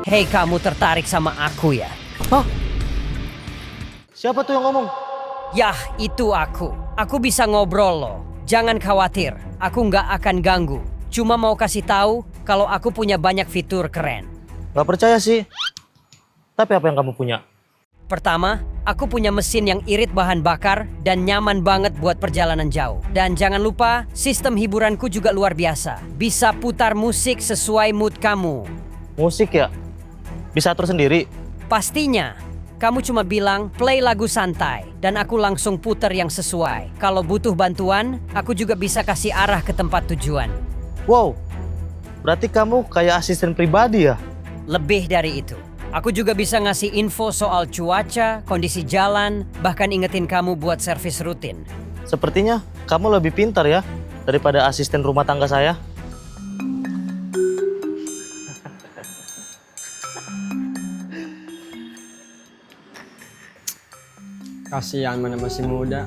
Hei, kamu tertarik sama aku ya? Hah? Siapa tuh yang ngomong? Yah, itu aku. Aku bisa ngobrol loh. Jangan khawatir, aku nggak akan ganggu. Cuma mau kasih tahu kalau aku punya banyak fitur keren. Gak percaya sih. Tapi apa yang kamu punya? Pertama, aku punya mesin yang irit bahan bakar dan nyaman banget buat perjalanan jauh. Dan jangan lupa, sistem hiburanku juga luar biasa. Bisa putar musik sesuai mood kamu. Musik ya? Bisa atur sendiri? Pastinya, kamu cuma bilang play lagu santai dan aku langsung puter yang sesuai. Kalau butuh bantuan, aku juga bisa kasih arah ke tempat tujuan. Wow, berarti kamu kayak asisten pribadi ya? Lebih dari itu, aku juga bisa ngasih info soal cuaca, kondisi jalan, bahkan ingetin kamu buat servis rutin. Sepertinya kamu lebih pintar ya daripada asisten rumah tangga saya. Kasihan mana masih muda.